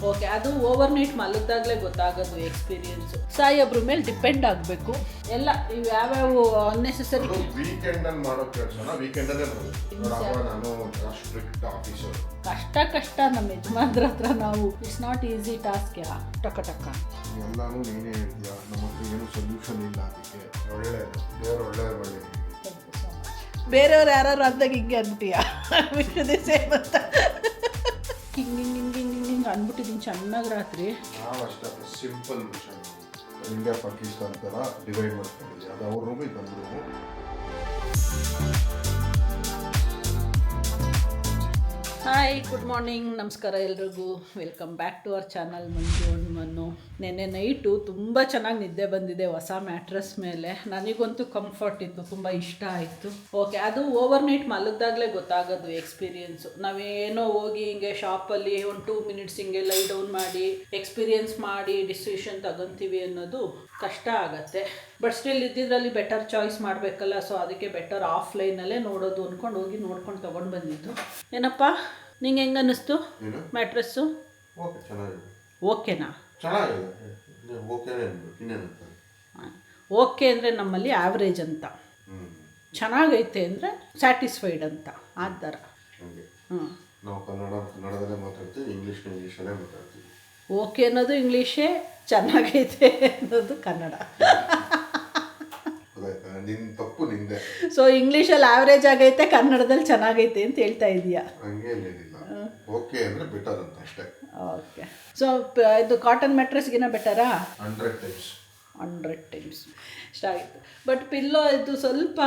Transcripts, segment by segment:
Okay, ಅದು over night ಮಲಗ್ದಾಗಲೇ ಗೊತ್ತಾಗೋದು experience. ಸಾಯೊಬ್ರ ಮೇಲೆ ಡಿಪೆಂಡ್ ಆಗಬೇಕು. ಎಲ್ಲ ಇವು ಯಾವ್ಯಾವ ಅನ್ನೆಸೆಸರಿ ವೀಕೆಂಡಲ್ಲಿ ಮಾಡೋ ಕೆಲಸನ ವೀಕೆಂಡಲ್ಲೇ ಮಾಡಬೇಕು. ನಾನು ಸ್ಟ್ರಿಕ್ಟ್ ಆಫೀಸರ್. ಕಷ್ಟ ನಮ್ಮ ಯಜಮಾನ್ರ ಹತ್ರ ನಾವು ಇಟ್ಸ್ ನಾಟ್ ಈಸಿ ಟಾಸ್ಕ್. ಟಕ ಟಕ ಎಲ್ಲಾನು ನೀನೇ ಹೇಳ್ತೀಯ, ನಮ್ಮ ಹತ್ರ ಏನು ಸೊಲ್ಯೂಷನ್ ಇಲ್ಲ. ಅದಕ್ಕೆ ಒಳ್ಳೆಯದು, ದೇವರು ಒಳ್ಳೆಯದು ಮಾಡಿ. ಬೇರೆಯವ್ರು ಯಾರು ಅಂದಾಗ ಹಿಂಗೆ ಅಂತೀಯ ವಿಷಯದೇ ಸೇಮ್ ಅಂತ ಹಿಂಗೆ ಅಂದ್ಬಿಟ್ಟಿದ್ದೀನಿ ಚೆನ್ನಾಗಿ ರಾತ್ರಿ. ನಾವು ಅಷ್ಟೇ ಸಿಂಪಲ್ ವಿಷಯ. ಇಂಡಿಯಾ ಪಾಕಿಸ್ತಾನ ಥರ ಡಿವೈಡ್ ಮಾಡ್ಕೊಂಡಿದ್ದೀವಿ. ಅದು ಅವ್ರ ರೂಮ್, ಇದು ನಮ್ಮ ರೂಮು. ಹಾಯ್, ಗುಡ್ ಮಾರ್ನಿಂಗ್, ನಮಸ್ಕಾರ ಎಲ್ರಿಗೂ. Welcome back to our channel Manju and Manu. ನೆನ್ನೆ ನೈಟು ತುಂಬ ಚೆನ್ನಾಗಿ ನಿದ್ದೆ ಬಂದಿದೆ ಹೊಸ ಮ್ಯಾಟ್ರಸ್ ಮೇಲೆ. ನನಗಂತೂ ಕಂಫರ್ಟ್ ಇತ್ತು, ತುಂಬ ಇಷ್ಟ ಆಯಿತು. ಓಕೆ, ಅದು ಓವರ್ ನೈಟ್ ಮಲಗ್ದಾಗಲೇ ಗೊತ್ತಾಗೋದು ಎಕ್ಸ್ಪೀರಿಯೆನ್ಸು. ನಾವೇನೋ ಹೋಗಿ ಹಿಂಗೆ ಶಾಪಲ್ಲಿ ಒಂದು 2 ಮಿನಿಟ್ಸ್ ಹಿಂಗೆ ಲೈ ಡೌನ್ ಮಾಡಿ ಎಕ್ಸ್ಪೀರಿಯೆನ್ಸ್ ಮಾಡಿ ಡಿಸಿಷನ್ ತಗೊತೀವಿ ಅನ್ನೋದು ಕಷ್ಟ ಆಗುತ್ತೆ. ಬಟ್ ಸ್ಟಿಲ್ ಇದ್ದಿದ್ರಲ್ಲಿ ಬೆಟರ್ ಚಾಯ್ಸ್ ಮಾಡಬೇಕಲ್ಲ. ಸೊ ಅದಕ್ಕೆ ಬೆಟರ್ ಆಫ್ಲೈನಲ್ಲೇ ನೋಡೋದು ಅಂದ್ಕೊಂಡು ಹೋಗಿ ನೋಡ್ಕೊಂಡು ತೊಗೊಂಡು ಬಂದಿದ್ದು. ಏನಪ್ಪ ನಿಂಗೆ ಹೆಂಗೆ ಅನ್ನಿಸ್ತು ಮ್ಯಾಟ್ರಸ್ಸು? ಓಕೆ, ಚೆನ್ನಾಗಿದೆ. ಓಕೆನಾ? ಚೆನ್ನಾಗಿದೆ. ಓಕೆ ಅಂದರೆ ನಮ್ಮಲ್ಲಿ ಆವ್ರೇಜ್ ಅಂತ, ಚೆನ್ನಾಗೈತೆ ಅಂದರೆ ಸ್ಯಾಟಿಸ್ಫೈಡ್ ಅಂತ ಆ ಥರ. ನಾವು ಕನ್ನಡದಲ್ಲೇ ಮಾತಾಡ್ತೀವಿ, ಇಂಗ್ಲೀಷಲ್ಲೇ ಮಾತಾಡ್ತೀವಿ. ಓಕೆ ಅನ್ನೋದು ಇಂಗ್ಲೀಷೇ, ಚೆನ್ನಾಗೈತೆ ಅನ್ನೋದು ಕನ್ನಡ. ನಿನ್ನ ತಪ್ಪು ನಿಂದೆ. ಸೊ ಇಂಗ್ಲೀಷಲ್ಲಿ ಆವ್ರೇಜ್ ಆಗೈತೆ, ಕನ್ನಡದಲ್ಲಿ ಚೆನ್ನಾಗೈತೆ ಅಂತ ಹೇಳ್ತಾ ಇದೀಯಾ? ಹಂಗೆ ಏನಿಲ್ಲ, ಓಕೆ ಅಂದರೆ ಬೆಟರ್ ಅಂತ ಅಷ್ಟೇ. ಓಕೆ, ಸೊ ಇದು ಕಾಟನ್ ಮ್ಯಾಟ್ರಸ್ಗಿನ ಬೆಟರಾ? 100 ಟೈಮ್ಸ್ ಇಷ್ಟ ಆಗಿತ್ತು. ಬಟ್ ಪಿಲ್ಲೋ ಇದು ಸ್ವಲ್ಪ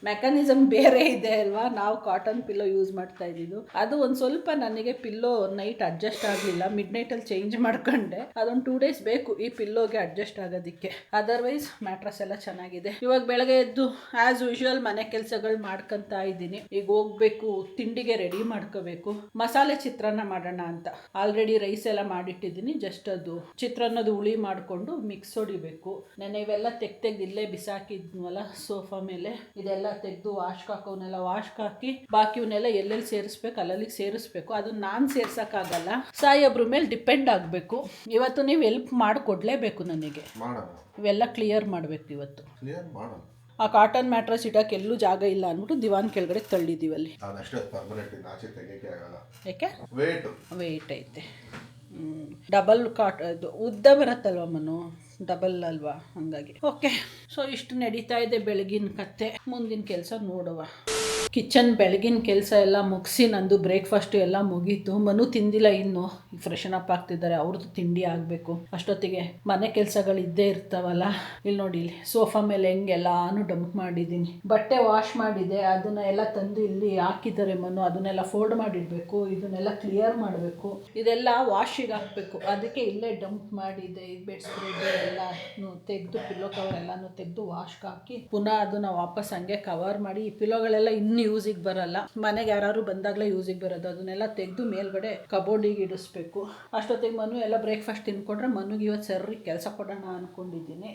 ಮೆಕ್ಯಾನಿಸಮ್ ಬೇರೆ ಇದೆ ಅಲ್ವಾ. ನಾವು ಕಾಟನ್ ಪಿಲ್ಲೋ ಯೂಸ್ ಮಾಡ್ತಾ ಇದ್ದಿದ್ದು. ಅದು ಒಂದು ಸ್ವಲ್ಪ ನನಗೆ ಪಿಲ್ಲೋ ನೈಟ್ ಅಡ್ಜಸ್ಟ್ ಆಗಲಿಲ್ಲ. ಮಿಡ್ ನೈಟಲ್ಲಿ ಚೇಂಜ್ ಮಾಡ್ಕೊಂಡೆ. ಅದೊಂದು 2 ಡೇಸ್ ಬೇಕು ಈ ಪಿಲ್ಲೋಗೆ ಅಡ್ಜಸ್ಟ್ ಆಗೋದಕ್ಕೆ. ಅದರ್ವೈಸ್ ಮ್ಯಾಟ್ರಸ್ ಎಲ್ಲ ಚೆನ್ನಾಗಿದೆ. ಇವಾಗ ಬೆಳಗ್ಗೆ ಎದ್ದು ಆ್ಯಸ್ ಯೂಶುವಲ್ ಮನೆ ಕೆಲಸಗಳು ಮಾಡ್ಕೊತಾ ಇದ್ದೀನಿ. ಈಗ ಹೋಗ್ಬೇಕು, ತಿಂಡಿಗೆ ರೆಡಿ ಮಾಡ್ಕೋಬೇಕು. ಮಸಾಲೆ ಚಿತ್ರಾನ್ನ ಮಾಡೋಣ ಅಂತ ಆಲ್ರೆಡಿ ರೈಸ್ ಎಲ್ಲ ಮಾಡಿಟ್ಟಿದ್ದೀನಿ. ಜಸ್ಟ್ ಅದು ಚಿತ್ರಾನ್ನದ ಹುಳಿ ಮಾಡಿಕೊಂಡು ಮಿಕ್ಸ್ ಹೊಡಿಬೇಕು. ನೆನ್ನೆ ಇವೆಲ್ಲ ತೆಗ್ದು ಇಲ್ಲೇ ಬಿಸಾಕಿದ್ವಲ್ಲ ಸೋಫಾ ಮೇಲೆ, ಇದೆಲ್ಲ ತೆಗೆದು ವಾಶ್ಗೆ ಹಾಕೋನೆಲ್ಲ ವಾಶ್ಗೆ ಹಾಕಿ ಬಾಕಿವನ್ನೆಲ್ಲ ಎಲ್ಲೆಲ್ಲಿ ಸೇರಿಸ್ಬೇಕು ಅಲ್ಲಲ್ಲಿಗೆ ಸೇರಿಸ್ಬೇಕು. ಅದನ್ನ ನಾನು ಸೇರ್ಸೋಕ್ಕಾಗಲ್ಲ, ಸಾಯೊಬ್ರ ಮೇಲೆ ಡಿಪೆಂಡ್ ಆಗಬೇಕು. ಇವತ್ತು ನೀವು ಹೆಲ್ಪ್ ಮಾಡಿಕೊಡ್ಲೇಬೇಕು ನನಗೆ. ಇವೆಲ್ಲ ಕ್ಲಿಯರ್ ಮಾಡಬೇಕು ಇವತ್ತು. ಆ ಕಾಟನ್ ಮ್ಯಾಟ್ರಸ್ ಇಡೋಕೆ ಎಲ್ಲೂ ಜಾಗ ಇಲ್ಲ ಅಂದ್ಬಿಟ್ಟು ದಿವಾನ್ ಕೆಳಗಡೆ ತಳ್ಳಿದ್ದೀವಲ್ಲಿ. ಯಾಕೆ? ವೆಯ್ಟ್ ಐತೆ. ಡಬಲ್ ಇದು ಉದ್ದ ಬರುತ್ತಲ್ವ ಮನು, ಡಬಲ್ ಅಲ್ವಾ, ಹಂಗಾಗಿ. ಓಕೆ, ಸೊ ಇಷ್ಟು ನಡೀತಾ ಇದೆ ಬೆಳಗಿನ ಕತೆ. ಮುಂದಿನ ಕೆಲಸ ನೋಡುವ. ಕಿಚನ್ ಬೆಳಗಿನ ಕೆಲಸ ಎಲ್ಲ ಮುಗಿಸಿ ನಂದು ಬ್ರೇಕ್ಫಾಸ್ಟು ಎಲ್ಲ ಮುಗೀತು. ಮನು ತಿಂದಿಲ್ಲ ಇನ್ನು, ಫ್ರೆಶನ್ ಅಪ್ ಆಗ್ತಿದ್ದಾರೆ. ಅವ್ರದ್ದು ತಿಂಡಿ ಆಗಬೇಕು. ಅಷ್ಟೊತ್ತಿಗೆ ಮನೆ ಕೆಲಸಗಳು ಇದ್ದೇ ಇರ್ತಾವಲ್ಲ. ಇಲ್ಲಿ ನೋಡಿ, ಇಲ್ಲಿ ಸೋಫಾ ಮೇಲೆ ಹೆಂಗೆಲ್ಲಾನು ಡಂಪ್ ಮಾಡಿದ್ದೀನಿ. ಬಟ್ಟೆ ವಾಶ್ ಮಾಡಿದೆ, ಅದನ್ನ ಎಲ್ಲ ತಂದು ಇಲ್ಲಿ ಹಾಕಿದ್ದಾರೆ ಮನು. ಅದನ್ನೆಲ್ಲ ಫೋಲ್ಡ್ ಮಾಡಿಡಬೇಕು. ಇದನ್ನೆಲ್ಲ ಕ್ಲಿಯರ್ ಮಾಡಬೇಕು. ಇದೆಲ್ಲ ವಾಶಿಗೆ ಹಾಕಬೇಕು. ಅದಕ್ಕೆ ಇಲ್ಲೇ ಡಂಪ್ ಮಾಡಿದ್ದೆ. ಈ ಬೆಡ್ ಸ್ಪ್ರೆಡ್ ಎಲ್ಲನೂ ತೆಗೆದು, ಪಿಲ್ಲೋ ಕವರ್ ಎಲ್ಲನೂ ತೆಗೆದು ವಾಶ್ಗೆ ಹಾಕಿ ಪುನಃ ಅದನ್ನು ವಾಪಸ್ ಹಂಗೆ ಕವರ್ ಮಾಡಿ. ಈ ಪಿಲ್ಲೋಗಳೆಲ್ಲ ಇನ್ನು ಯೂಸಿಗೆ ಬರಲ್ಲ, ಮನೆಗೆ ಯಾರು ಬಂದಾಗಲೇ ಯೂಸಿಗೆ ಬರೋದು. ಅದನ್ನೆಲ್ಲ ತೆಗೆದು ಮೇಲ್ಗಡೆ ಕಬೋರ್ಡಿಗೆ ಇಡಿಸ್ಬೇಕು. ಅಷ್ಟೊತ್ತಿಗೆ ಮನು ಎಲ್ಲ ಬ್ರೇಕ್ಫಾಸ್ಟ್ ತಿನ್ಕೊಂಡ್ರೆ ಮನುಗೆ ಇವತ್ತು ಸರಿ ಕೆಲಸ ಕೊಡೋಣ ಅಂದ್ಕೊಂಡಿದ್ದೀನಿ.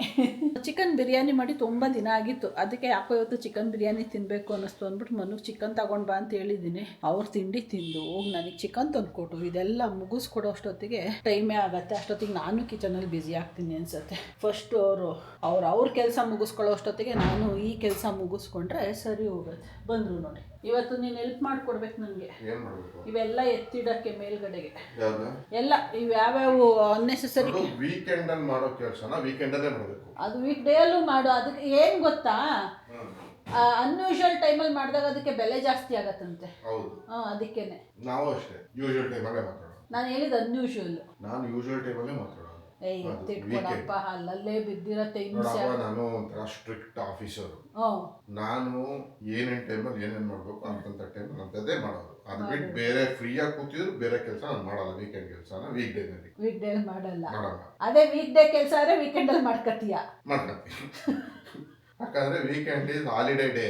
ಚಿಕನ್ ಬಿರಿಯಾನಿ ಮಾಡಿ ತುಂಬ ದಿನ ಆಗಿತ್ತು. ಅದಕ್ಕೆ ಯಾಕೋ ಇವತ್ತು ಚಿಕನ್ ಬಿರಿಯಾನಿ ತಿನ್ನಬೇಕು ಅನ್ನಿಸ್ತು ಅಂದ್ಬಿಟ್ಟು ಮನುಗೆ ಚಿಕನ್ ತಗೊಂಡು ಬಾ ಅಂತ ಹೇಳಿದ್ದೀನಿ. ಅವ್ರು ತಿಂಡಿ ತಿಂದು ಹೋಗಿ ನನಗೆ ಚಿಕನ್ ತಂದುಕೊಟ್ಟು ಇದೆಲ್ಲ ಮುಗಿಸ್ಕೊಡೋ ಅಷ್ಟೊತ್ತಿಗೆ ಟೈಮೇ ಆಗುತ್ತೆ. ಅಷ್ಟೊತ್ತಿಗೆ ನಾನು ಕಿಚನಲ್ಲಿ ಬ್ಯುಸಿ ಆಗ್ತೀನಿ ಅನ್ಸುತ್ತೆ. ಫಸ್ಟು ಅವ್ರ ಕೆಲಸ ಮುಗಿಸ್ಕೊಳ್ಳೋ ಅಷ್ಟೊತ್ತಿಗೆ ನಾನು ಈ ಕೆಲಸ ಮುಗಿಸ್ಕೊಂಡ್ರೆ ಸರಿ ಹೋಗುತ್ತೆ. ಬಂದರು ನೋಡಿ, ಇವತ್ತು ನೀನು ಹೆಲ್ಪ್ ಮಾಡಿಕೊಡ್ಬೇಕು ನನಗೆ. ಇವೆಲ್ಲ ಎತ್ತಿಡಕ್ಕೆ ಮೇಲ್ಗಡೆಗೆ ಎಲ್ಲ ಇವು ಯಾವ್ಯಾವ ಅನ್ನೆಸೆಸರಿ. ವೀಕೆಂಡಲ್ಲಿ ಮಾಡೋ ಕೆಲಸನ ವೀಕೆಂಡಲ್ಲೇ ಮಾಡಬೇಕು. ಅದು ವೀಕ್ ಡೇಯಲ್ಲೂ ಮಾಡು. ಅದಕ್ಕೆ ಏನು ಗೊತ್ತಾ, ಅನ್ಯೂಶುವಲ್ ಟೈಮಲ್ಲಿ ಮಾಡಿದಾಗ ಅದಕ್ಕೆ ಬೆಲೆ ಜಾಸ್ತಿ ಆಗತ್ತಂತೆ. ಅದಕ್ಕೇನೆ ನಾವು ಅಷ್ಟೇ ಯೂಶುವಲ್ ಟೈಮಲ್ಲೇ ಮಾತಾಡೋದು. ನಾನು ಹೇಳಿದ್ದು ಅನ್ಯೂಶುವಲ್. ನಾನು ಯೂಶುವಲ್ ಟೈಮಲ್ಲೇ ಮಾತಾಡೋದು. ಎತ್ತಿಟ್ಕೊಡಪ್ಪ, ಅಲ್ಲಲ್ಲೇ ಬಿದ್ದಿರತ್ತೆ. ನಾನು ಒಂಥರ ಸ್ಟ್ರಿಕ್ಟ್ ಆಫೀಸರು. ನಾನು ಏನೇನು ಟೈಮಲ್ಲಿ ಏನೇನು ಮಾಡಬೇಕು ಅಂತಂತ ಟೈಮಲ್ಲಿ ಅಂತದೇ ಮಾಡೋದು. ಅದು ಬಿಟ್ಟು ಬೇರೆ ಫ್ರೀಯಾಗಿ ಕೂತಿದ್ರು ಬೇರೆ ಕೆಲಸ ನಾನು ಮಾಡಲ್ಲ. ವೀಕೆಂಡ್ ಕೆಲಸನ ವೀಕ್ ಡೇ ಮಾಡಲ್ಲ. ಅದೇ ವೀಕ್ ಡೇ ಕೆಲಸ ಆದರೆ ವೀಕೆಂಡಲ್ಲಿ ಮಾಡ್ಕೊತೀಯ. ಯಾಕಂದ್ರೆ ವೀಕೆಂಡ್ ಇಸ್ ಹಾಲಿಡೇ ಡೇ.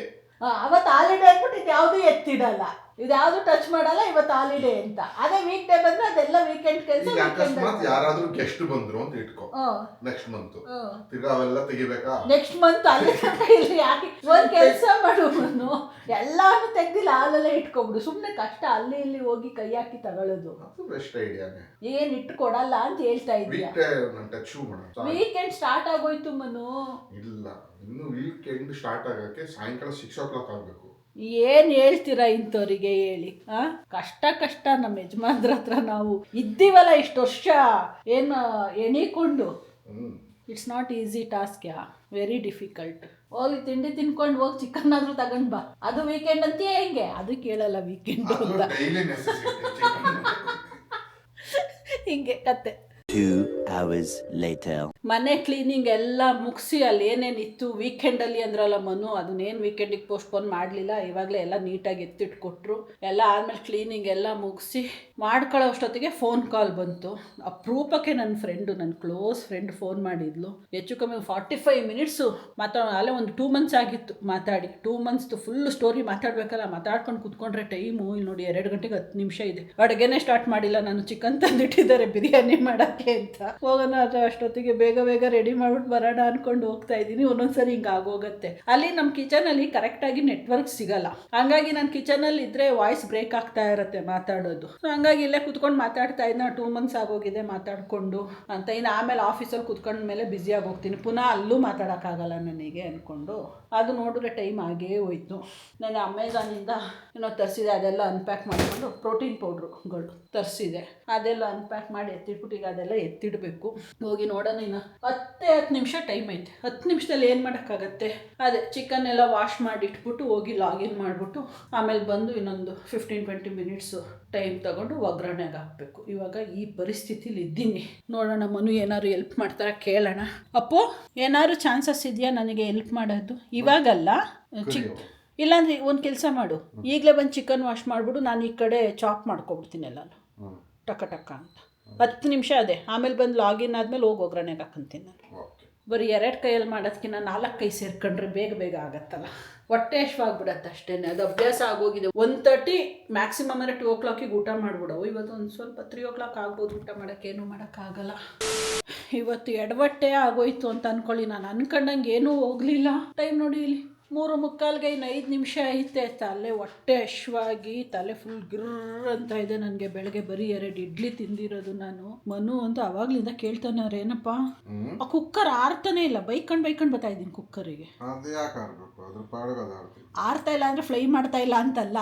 ಅವತ್ತು ಹಾಲಿಡೇ ಅಂದ್ಬಿಟ್ಟು ಇದು ಯಾವುದೂ ಎತ್ತಿಡಲ್ಲ, ಇದ್ಯಾವುದು ಟಚ್ ಮಾಡಲ್ಲ, ಇವತ್ತು ಹಾಲಿಡೇ ಅಂತ. ಅದೇ ವೀಕ್ ಡೇ ಬಂದ್ರೆ ಅದೆಲ್ಲ ವೀಕೆಂಡ್ ಕೆಲಸ. ಈಗ ಅಕಸ್ಮಾತ್ ಯಾರಾದ್ರೂ ಗೆಸ್ಟ್ ಬಂದ್ರು ಅಂತ ಇಟ್ಕೋ, ನೆಕ್ಸ್ಟ್ ಮಂತ್ ತಿರ್ಗಾ ಅವೆಲ್ಲ ತೆಗಿಬೇಕಾ? ನೆಕ್ಸ್ಟ್ ಮಂತ್ ಅಲ್ಲಿ ಇಲ್ಲಿ ಯಾಕೆ ಒಂದ್ ಕೆಲಸ ಮಾಡುವನು, ಎಲ್ಲಾನು ತೆಗ್ದಿಲ್ಲ ಹಾಲೆಲ್ಲ ಇಟ್ಕೊಬಿಡು. ಸುಮ್ನೆ ಕಷ್ಟ ಅಲ್ಲಿ ಇಲ್ಲಿ ಹೋಗಿ ಕೈ ಹಾಕಿ ತಗೊಳ್ಳೋದು. ಬೆಸ್ಟ್ ಐಡಿಯಾನೆ. ಏನ್ ಇಟ್ಕೊಡಲ್ಲ ಅಂತ ಹೇಳ್ತಾ ಇದ್ದೀಯ. ವೀಕೆಂಡ್ ಸ್ಟಾರ್ಟ್ ಆಗೋಯ್ತು ಮನು. ಇಲ್ಲ, ಇನ್ನು ವೀಕೆಂಡ್ ಸ್ಟಾರ್ಟ್ ಆಗಕ್ಕೆ ಸಾಯಂಕಾಲ 6 o'clock ಆಗ್ಬೇಕು. ಏನ್ ಹೇಳ್ತೀರಾ ಇಂಥವ್ರಿಗೆ ಹೇಳಿ? ಕಷ್ಟ ನಮ್ಮ ಯಜಮಾನ್ರ ಹತ್ರ ನಾವು ಇದ್ದೀವಲ್ಲ ಇಷ್ಟು ವರ್ಷ ಏನು ಎಣಿಕೊಂಡು. It's not easy task. Very difficult. ಹೋಗಿ ತಿಂಡಿ ತಿನ್ಕೊಂಡು ಹೋಗಿ ಚಿಕನ್ ಆದ್ರೂ ತಗೊಂಡ್ ಬಾ. ಅದು ವೀಕೆಂಡ್ ಅಂತೀಯ ಹೆಂಗೆ? ಅದು ಕೇಳಲ್ಲ ವೀಕೆಂಡ್ ಅಂತ. ಹಿಂಗೆ ಕತೆ. 2 hours later. ಮನೆ ಕ್ಲೀನಿಂಗ್ ಎಲ್ಲ ಮುಗಿಸಿ ಅಲ್ಲಿ ಏನೇನಿತ್ತು ವೀಕೆಂಡಲ್ಲಿ ಅಂದ್ರಲ್ಲ ಮನು, ಅದನ್ನೇನು ವೀಕೆಂಡಿಗೆ ಪೋಸ್ಟ್ಪೋನ್ ಮಾಡಲಿಲ್ಲ. ಇವಾಗಲೇ ಎಲ್ಲ ನೀಟಾಗಿ ಎತ್ತಿಟ್ಕೊಟ್ರು. ಎಲ್ಲ ಆದಮೇಲೆ ಕ್ಲೀನಿಂಗ್ ಎಲ್ಲ ಮುಗಿಸಿ ಮಾಡ್ಕೊಳ್ಳೋ ಅಷ್ಟೊತ್ತಿಗೆ ಫೋನ್ ಕಾಲ್ ಬಂತು. ಅಪರೂಪಕ್ಕೆ ನನ್ನ ಕ್ಲೋಸ್ ಫ್ರೆಂಡ್ ಫೋನ್ ಮಾಡಿದ್ಲು. ಹೆಚ್ಚು ಕಮ್ಮಿ 45 ಮಿನಿಟ್ಸು ಅಲ್ಲೇ ಒಂದು 2 months ಆಗಿತ್ತು ಮಾತಾಡಿ. 2 months ಫುಲ್ ಸ್ಟೋರಿ ಮಾತಾಡ್ಬೇಕಲ್ಲ, ಮಾತಾಡ್ಕೊಂಡು ಕೂತ್ಕೊಂಡ್ರೆ ಟೈಮು ಇಲ್ಲಿ ನೋಡಿ 2 ಗಂಟೆಗೆ 10 ನಿಮಿಷ ಇದೆ. ಅಡುಗೆನೇ ಸ್ಟಾರ್ಟ್ ಮಾಡಿಲ್ಲ ನಾನು. ಚಿಕನ್ ತಂದಿಟ್ಟಿದ್ದಾರೆ ಬಿರಿಯಾನಿ ಮಾಡೋಕ್ಕೆ ಅಂತ. ಹೋಗೋಣ ಅಷ್ಟೊತ್ತಿಗೆ ಬೇಗ ರೆಡಿ ಮಾಡ್ಬಿಟ್ಟು ಬರೋಣ ಅನ್ಕೊಂಡು ಹೋಗ್ತಾ ಇದ್ದೀನಿ. ಒಂದೊಂದ್ಸರಿ ಹಿಂಗೆ ಆಗೋಗುತ್ತೆ. ಅಲ್ಲಿ ನಮ್ಮ ಕಿಚನಲ್ಲಿ ಕರೆಕ್ಟಾಗಿ ನೆಟ್ವರ್ಕ್ ಸಿಗಲ್ಲ. ಹಂಗಾಗಿ ನಾನು ಕಿಚನಲ್ಲಿ ಇದ್ರೆ ವಾಯ್ಸ್ ಬ್ರೇಕ್ ಆಗ್ತಾ ಇರುತ್ತೆ ಮಾತಾಡೋದು. ಸೊ ಹಂಗಾಗಿ ಇಲ್ಲೇ ಕುತ್ಕೊಂಡು ಮಾತಾಡ್ತಾ ಇದ್ನ. 2 months ಆಗೋಗಿದೆ ಮಾತಾಡ್ಕೊಂಡು ಅಂತ. ಇನ್ನು ಆಮೇಲೆ ಆಫೀಸಲ್ಲಿ ಕುತ್ಕೊಂಡ ಮೇಲೆ ಬ್ಯುಸಿಯಾಗಿ ಹೋಗ್ತೀನಿ. ಪುನಃ ಅಲ್ಲೂ ಮಾತಾಡೋಕ್ಕಾಗಲ್ಲ ನನಗೆ ಅಂದ್ಕೊಂಡು ಅದು ನೋಡಿದ್ರೆ ಟೈಮ್ ಆಗೇ ಹೋಯ್ತು. ನಾನು ಅಮೆಝಾನಿಂದ ಏನೋ ತರಿಸಿದೆ, ಅದೆಲ್ಲ ಅನ್ಪ್ಯಾಕ್ ಮಾಡಿಕೊಂಡು ಪ್ರೋಟೀನ್ ಪೌಡ್ರುಗಳು ತರಿಸಿದೆ. ಅದೆಲ್ಲ ಅನ್ಪ್ಯಾಕ್ ಮಾಡಿ ಎತ್ತಿಟ್ಬಿಟ್ಟು ಈಗ ಅದೆಲ್ಲ ಎತ್ತಿಡಬೇಕು. ಹೋಗಿ ನೋಡೋಣ. ಇನ್ನು 10 ನಿಮಿಷ ಟೈಮ್ ಐತೆ. 10 ನಿಮಿಷದಲ್ಲಿ ಏನು ಮಾಡೋಕ್ಕಾಗತ್ತೆ? ಅದೇ ಚಿಕನ್ ಎಲ್ಲ ವಾಶ್ ಮಾಡಿ ಇಟ್ಬಿಟ್ಟು ಹೋಗಿ ಲಾಗಿನ್ ಮಾಡಿಬಿಟ್ಟು ಆಮೇಲೆ ಬಂದು ಇನ್ನೊಂದು 15-20 ಮಿನಿಟ್ಸು ಟೈಮ್ ತಗೊಂಡು ಒಗ್ಗರಣೆಗೆ ಹಾಕಬೇಕು. ಇವಾಗ ಈ ಪರಿಸ್ಥಿತಿಲಿ ಇದ್ದೀನಿ. ನೋಡೋಣ ಮನು ಏನಾದ್ರು ಹೆಲ್ಪ್ ಮಾಡ್ತಾರ ಕೇಳೋಣ. ಅಪ್ಪೋ ಏನಾದ್ರು ಚಾನ್ಸಸ್ ಇದೆಯಾ ನನಗೆ ಹೆಲ್ಪ್ ಮಾಡೋದು? ಇವಾಗಲ್ಲ, ಇಲ್ಲಾಂದ್ರೆ ಒಂದು ಕೆಲಸ ಮಾಡು, ಈಗಲೇ ಬಂದು ಚಿಕನ್ ವಾಶ್ ಮಾಡಿಬಿಡು, ನಾನು ಈ ಕಡೆ ಚಾಪ್ ಮಾಡ್ಕೊಬಿಡ್ತೀನಿ ಎಲ್ಲಾನು ಟಕ ಟಕ ಅಂತ. 10 ನಿಮಿಷ ಅದೇ. ಆಮೇಲೆ ಬಂದು ಲಾಗಿನ್ ಆದಮೇಲೆ ಹೋಗಿ ಒಗ್ಗರಣೆಗೆ ಹಾಕೊಂತೀನಿ ನಾನು. ಬರೀ 2 ಕೈಯಲ್ಲಿ ಮಾಡೋದಕ್ಕಿಂತ 4 ಕೈ ಸೇರ್ಕೊಂಡ್ರೆ ಬೇಗ ಆಗತ್ತಲ್ಲ. ಹೊಟ್ಟೆ ಹಶ್ವಾಗ್ಬಿಡತ್ತೆ ಅಷ್ಟೇ. ಅದು ಅಭ್ಯಾಸ ಆಗೋಗಿದೆ. 1:30 ಮ್ಯಾಕ್ಸಿಮಮ್ ಅಂದರೆ 2 o'clock ಊಟ ಮಾಡಿಬಿಡವು. ಇವತ್ತು ಒಂದು ಸ್ವಲ್ಪ 3 o'clock ಆಗ್ಬೋದು ಊಟ ಮಾಡೋಕ್ಕೇನು ಮಾಡೋಕ್ಕಾಗಲ್ಲ. ಇವತ್ತು ಎಡವಟ್ಟೆ ಆಗೋಯ್ತು ಅಂತ ಅಂದ್ಕೊಳ್ಳಿ. ನಾನು ಅನ್ಕೊಂಡಂಗೆ ಏನೂ ಹೋಗಲಿಲ್ಲ. ಟೈಮ್ ನೋಡಿ ಇಲ್ಲಿ 3:45 ಇನ್ನು 5 ನಿಮಿಷ ಐತೆ. ತಲೆ ಹೊಟ್ಟೆ ಹಶ್ವಾಗಿ ತಲೆ ಫುಲ್ ಗಿರ್ರ್ ಅಂತ ಇದೆ ನನಗೆ. ಬೆಳಗ್ಗೆ ಬರೀ 2 ಇಡ್ಲಿ ತಿಂದಿರೋದು ನಾನು. ಮನು ಅಂತ ಅವಾಗ್ಲಿಂದ ಕೇಳ್ತಾನೆ, ಏನಪ್ಪ ಆ ಕುಕ್ಕರ್ ಆರ್ತಾನೆ ಇಲ್ಲ. ಬೈಕೊಂಡು ಬರ್ತಾ ಇದ್ದೀನಿ ಕುಕ್ಕರಿಗೆ. ಆರ್ತಾ ಇಲ್ಲ ಅಂದರೆ ಫ್ಲೈ ಮಾಡ್ತಾ ಇಲ್ಲ ಅಂತಲ್ಲ,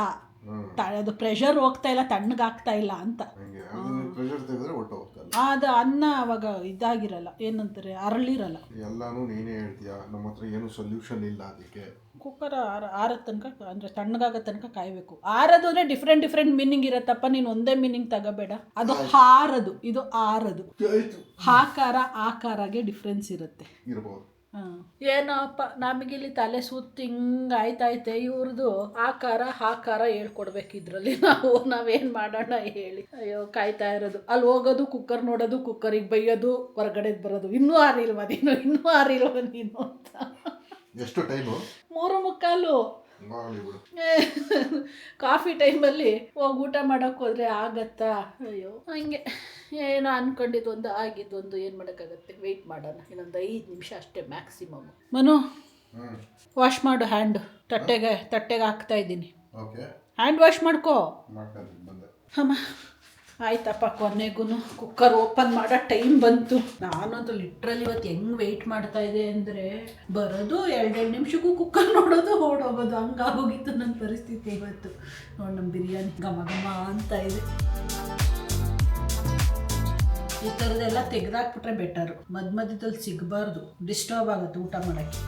ಅದು ಪ್ರೆಷರ್ ಹೋಗ್ತಾ ಇಲ್ಲ, ತಣ್ಣಗಾಗ್ತಾ ಇಲ್ಲ ಅಂತ. ಅದು ಅನ್ನ ಅವಾಗ ಇದಾಗಿರಲ್ಲ, ಏನಂತಾರೆ, ಅರಳಿರಲ್ಲ. ಎಲ್ಲಾನು ನೀನೇ ಹೇಳ್ತೀಯಾ, ನಮ್ಮ ಹತ್ರ ಏನು ಸೊಲ್ಯೂಷನ್ ಇಲ್ಲ ಅದಕ್ಕೆ. ಕುಕ್ಕರ್ ಆರದ ತನಕ ಅಂದರೆ ತಣ್ಣಗಾಗೋ ತನಕ ಕಾಯಬೇಕು. ಆರದು ಅಂದರೆ ಡಿಫ್ರೆಂಟ್ ಮೀನಿಂಗ್ ಇರತ್ತಪ್ಪ. ನೀನು ಒಂದೇ ಮೀನಿಂಗ್ ತಗೋಬೇಡ. ಅದು ಹಾರದು, ಇದು ಆರದು. ಆಕಾರಗೆ ಡಿಫ್ರೆನ್ಸ್ ಇರುತ್ತೆ. ಇರ್ಬೋದು. ಏನೋಪ್ಪ ನಮಗಿಲ್ಲಿ ತಲೆ ಸುತ್ತ ಹಿಂಗಾಯ್ತೈತೆ. ಇವ್ರದ್ದು ಆಕಾರ ಹೇಳ್ಕೊಡ್ಬೇಕು ಇದರಲ್ಲಿ. ನಾವೇನು ಮಾಡೋಣ ಹೇಳಿ? ಅಯ್ಯೋ ಕಾಯ್ತಾ ಇರೋದು. ಅಲ್ಲಿ ಹೋಗೋದು, ಕುಕ್ಕರ್ ನೋಡೋದು, ಕುಕ್ಕರಿಗೆ ಬೈಯೋದು, ಹೊರಗಡೆ ಬರೋದು. ಇನ್ನೂ ಆರಿಲ್ವ ನೀನು ಅಂತ. ಎಷ್ಟು ಟೈಮು? 3:45. ಕಾಫಿ ಟೈಮಲ್ಲಿ ಹೋಗಿ ಊಟ ಮಾಡೋಕ್ಕೆ ಹೋದರೆ ಆಗತ್ತಾ? ಅಯ್ಯೋ ಹಂಗೆ ಏನೋ ಅಂದ್ಕೊಂಡಿದ್ದೊಂದು ಆಗಿದ್ದೊಂದು. ಏನು ಮಾಡೋಕ್ಕಾಗತ್ತೆ? ವೆಯ್ಟ್ ಮಾಡೋಣ. ಇನ್ನೊಂದು 5 ನಿಮಿಷ ಅಷ್ಟೇ ಮ್ಯಾಕ್ಸಿಮಮ್. ಮನು ವಾಶ್ ಮಾಡು ಹ್ಯಾಂಡ್. ತಟ್ಟೆಗೆ ಹಾಕ್ತಾ ಇದ್ದೀನಿ. ಹ್ಯಾಂಡ್ ವಾಶ್ ಮಾಡ್ಕೋ. ಅಮ್ಮ ಆಯ್ತಪ್ಪ. ಕೊನೆಗೂ ಕುಕ್ಕರ್ ಓಪನ್ ಮಾಡೋ ಟೈಮ್ ಬಂತು. ನಾನಂತೂ ಲಿಟ್ರಲಿ ಇವತ್ತು ಹೆಂಗೆ ವೆಯ್ಟ್ ಮಾಡ್ತಾ ಇದೆ ಅಂದರೆ, ಬರೋದು 2 ನಿಮಿಷಕ್ಕೂ ಕುಕ್ಕರ್ ನೋಡೋದು ಓಡೋಗೋದು, ಹಂಗಾಗೋಗಿತ್ತು ನನ್ನ ಪರಿಸ್ಥಿತಿ ಇವತ್ತು. ನೋಡಿ ನಮ್ಮ ಬಿರಿಯಾನಿ ಘಮ ಅಂತ ಇದೆ. ಈ ಥರದ್ದೆಲ್ಲ ತೆಗೆದಾಕ್ಬಿಟ್ರೆ ಬೆಟರು. ಮಧ್ಯದಲ್ಲಿ ಸಿಗಬಾರ್ದು, ಡಿಸ್ಟರ್ಬ್ ಆಗುತ್ತೆ ಊಟ ಮಾಡೋಕ್ಕೆ.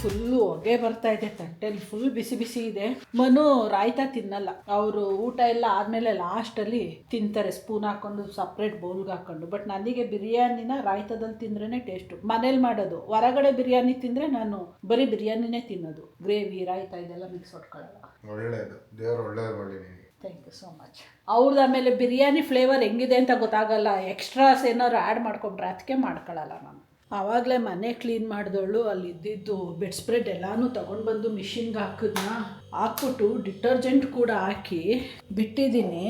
ಫುಲ್ಲು ಹೊಗೆ ಬರ್ತಾ ಇದೆ ತಟ್ಟೆಲಿ. ಫುಲ್ ಬಿಸಿ ಇದೆ. ಮನು ರಾಯ್ತಾ ತಿನ್ನಲ್ಲ. ಅವರು ಊಟ ಎಲ್ಲ ಆದಮೇಲೆ ಲಾಸ್ಟಲ್ಲಿ ತಿಂತಾರೆ, ಸ್ಪೂನ್ ಹಾಕೊಂಡು ಸಪ್ರೇಟ್ ಬೌಲ್ಗೆ ಹಾಕೊಂಡು. ಬಟ್ ನನಗೆ ಬಿರಿಯಾನಿನ ರಾಯ್ತದಲ್ಲಿ ತಿಂದ್ರೇ ಟೇಸ್ಟು. ಮನೇಲಿ ಮಾಡೋದು. ಹೊರಗಡೆ ಬಿರಿಯಾನಿ ತಿಂದರೆ ನಾನು ಬರೀ ಬಿರಿಯಾನಿನೇ ತಿನ್ನೋದು. ಗ್ರೇವಿ ರಾಯ್ತಾ ಇದೆಲ್ಲ ಮಿಕ್ಸ್ ಹೊಡ್ಕೊಳ್ಳಲ್ಲ. ಒಳ್ಳೇದು, ದೇವರು ಒಳ್ಳೇದು ಮಾಡಿ. Thank you so much. ಅವ್ರದ್ದು ಆಮೇಲೆ ಬಿರಿಯಾನಿ ಫ್ಲೇವರ್ ಹೆಂಗಿದೆ ಅಂತ ಗೊತ್ತಾಗಲ್ಲ, ಎಕ್ಸ್ಟ್ರಾಸ್ ಏನಾದ್ರು ಆ್ಯಡ್ ಮಾಡ್ಕೊಂಡ್ರೆ ಅದಕ್ಕೆ ಮಾಡ್ಕೊಳ್ಳಲ್ಲ ನಾನು. ಆವಾಗಲೇ ಮನೆ ಕ್ಲೀನ್ ಮಾಡಿದವಳು ಅಲ್ಲಿ ಇದ್ದಿದ್ದು ಬೆಡ್ ಸ್ಪ್ರೆಡ್ ಎಲ್ಲನೂ ತೊಗೊಂಡ್ಬಂದು ಮಿಷಿನ್ಗೆ ಹಾಕ್ಬಿಟ್ಟು ಡಿಟರ್ಜೆಂಟ್ ಕೂಡ ಹಾಕಿ ಬಿಟ್ಟಿದ್ದೀನಿ.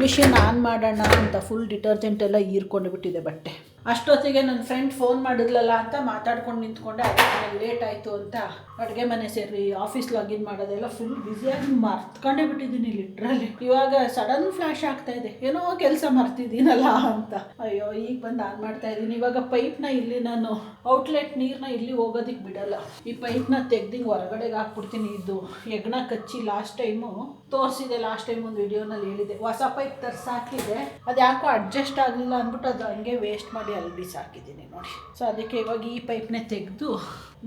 ಮಿಷಿನ್ ಆನ್ ಮಾಡೋಣ ಅಂತ ಫುಲ್ ಡಿಟರ್ಜೆಂಟ್ ಎಲ್ಲ ಹೀರ್ಕೊಂಡು ಬಿಟ್ಟಿದೆ ಬಟ್ಟೆ. ಅಷ್ಟೊತ್ತಿಗೆ ನನ್ನ ಫ್ರೆಂಡ್ ಫೋನ್ ಮಾಡಿದ್ಲಲ್ಲ ಅಂತ ಮಾತಾಡ್ಕೊಂಡು ನಿಂತ್ಕೊಂಡೆ. ಅದಕ್ಕೆ ಲೇಟ್ ಆಯಿತು ಅಂತ ಅಡುಗೆ ಮನೆ ಸೇರಿ ಆಫೀಸ್ ಲಾಗಿನ್ ಮಾಡೋದೆಲ್ಲ ಫುಲ್ ಬ್ಯುಸಿಯಾಗಿ ಮರ್ತ್ಕೊಂಡೇ ಬಿಟ್ಟಿದ್ದೀನಿ ಲಿಟ್ರಲಿ. ಇವಾಗ ಸಡನ್ ಫ್ಲ್ಯಾಶ್ ಆಗ್ತಾಯಿದೆ, ಏನೋ ಕೆಲಸ ಮರ್ತಿದ್ದೀನಲ್ಲ ಅಂತ. ಅಯ್ಯೋ ಈಗ ಬಂದು ಆನ್ ಮಾಡ್ತಾ ಇದ್ದೀನಿ. ಇವಾಗ ಪೈಪ್ನ ಇಲ್ಲಿ ನಾನು ಔಟ್ಲೆಟ್ ನೀರನ್ನ ಇಲ್ಲಿ ಹೋಗೋದಕ್ಕೆ ಬಿಡಲ್ಲ, ಈ ಪೈಪ್ನ ತೆಗ್ದಿಂಗೆ ಹೊರಗಡೆಗೆ ಹಾಕ್ಬಿಡ್ತೀನಿ. ಇದು ಎಗ್ನ ಕಚ್ಚಿ ಲಾಸ್ಟ್ ಟೈಮು ತೋರಿಸಿದೆ, ಲಾಸ್ಟ್ ಟೈಮ್ ಒಂದು ವಿಡಿಯೋನಲ್ಲಿ ಹೇಳಿದೆ. ಹೊಸ ಪೈಪ್ ತರ್ಸಾಕಿದೆ, ಅದು ಯಾಕೋ ಅಡ್ಜಸ್ಟ್ ಆಗಲಿಲ್ಲ ಅಂದ್ಬಿಟ್ಟು ಅದು ಹಂಗೆ ವೇಸ್ಟ್ ಮಾಡಿ ಅಲ್ಲಿ ಬಿಸಾಕಿದ್ದೀನಿ ನೋಡಿ. ಸೊ ಅದಕ್ಕೆ ಇವಾಗ ಈ ಪೈಪ್ನೇ ತೆಗೆದು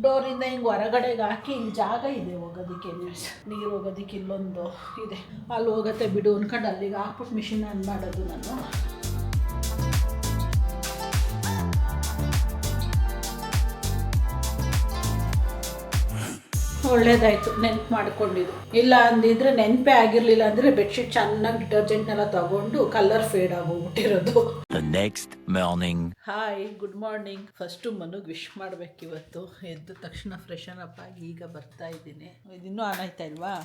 ಡೋರಿಂದ ಹಿಂಗೆ ಹೊರಗಡೆಗೆ ಹಾಕಿ, ಇಲ್ಲಿ ಜಾಗ ಇದೆ ಹೋಗೋದಕ್ಕೆ, ನೀರು ಹೋಗೋದಕ್ಕೆ ಇಲ್ಲೊಂದು ಇದೆ, ಅಲ್ಲಿ ಹೋಗುತ್ತೆ ಬಿಡು ಅಂದ್ಕೊಂಡು ಅಲ್ಲಿಗೆ ಹಾಕ್ಬಿಟ್ಟು ಮಿಷಿನ್ ಆನ್ ಮಾಡೋದು ನಾನು. ಒಳ್ಳೇದಾಯಿತು ನೆನ್ಪು ಮಾಡ್ಕೊಂಡಿದ್ದು. ಇಲ್ಲ ಅಂದಿದ್ರೆ ನೆನಪೇ ಆಗಿರಲಿಲ್ಲ ಅಂದರೆ ಬೆಡ್ಶೀಟ್ ಚೆನ್ನಾಗಿ ಡಿಟರ್ಜೆಂಟ್ನೆಲ್ಲ ತಗೊಂಡು ಕಲರ್ ಫೇಡ್ ಆಗೋಗ್ಬಿಟ್ಟಿರೋದು. The next morning. Hi, good morning. First ಮನುಗೆ ವಿಶ್ ಮಾಡಬೇಕಿವತ್ತು. ಎದ್ದ ತಕ್ಷಣ ಫ್ರೆಶನ್ ಅಪ್ ಆಗಿ ಈಗ ಬರ್ತಾ ಇದ್ದೀನಿ. ಇದಿನ್ನೂ ಆನ್ ಆಯ್ತಾ ಇಲ್ವಾ?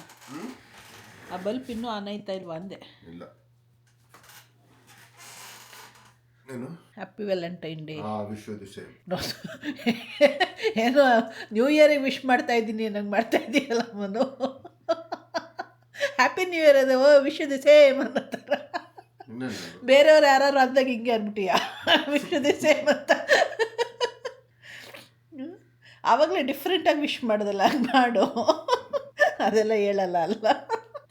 ಆ ಬಲ್ಪ್ ಇನ್ನೂ ಆನ್ ಆಯ್ತಾ ಇಲ್ವಾ ಅಂದೆ. ಇಲ್ಲ, ಹ್ಯಾಪಿ ವ್ಯಾಲೆಂಟೈನ್ ಡೇ. ಏನೋ ನ್ಯೂ ಇಯರಿಗೆ ವಿಶ್ ಮಾಡ್ತಾ ಇದ್ದೀನಿ ನಂಗೆ ಮಾಡ್ತಾ ಇದ್ದೀಯಲ್ಲ ಮನು. ಹ್ಯಾಪಿ ನ್ಯೂ ಇಯರ್ ಅದು ವಿಶ್ ದಿ ಸೇಮ್ ಅನ್ನೋ ಥರ. ಬೇರೆಯವ್ರು ಯಾರು ಅಂದಾಗ ಹಿಂಗೆ ಅಂದ್ಬಿಟ್ಟಿಯಾ ವಿಶ್ ದಿ ಸೇಮ್ ಅಂತ. ಆವಾಗಲೇ ಡಿಫ್ರೆಂಟಾಗಿ ವಿಶ್ ಮಾಡೋದಲ್ಲ, ಹಂಗೆ ಮಾಡು. ಅದೆಲ್ಲ ಹೇಳಲ್ಲ ಅಲ್ಲ.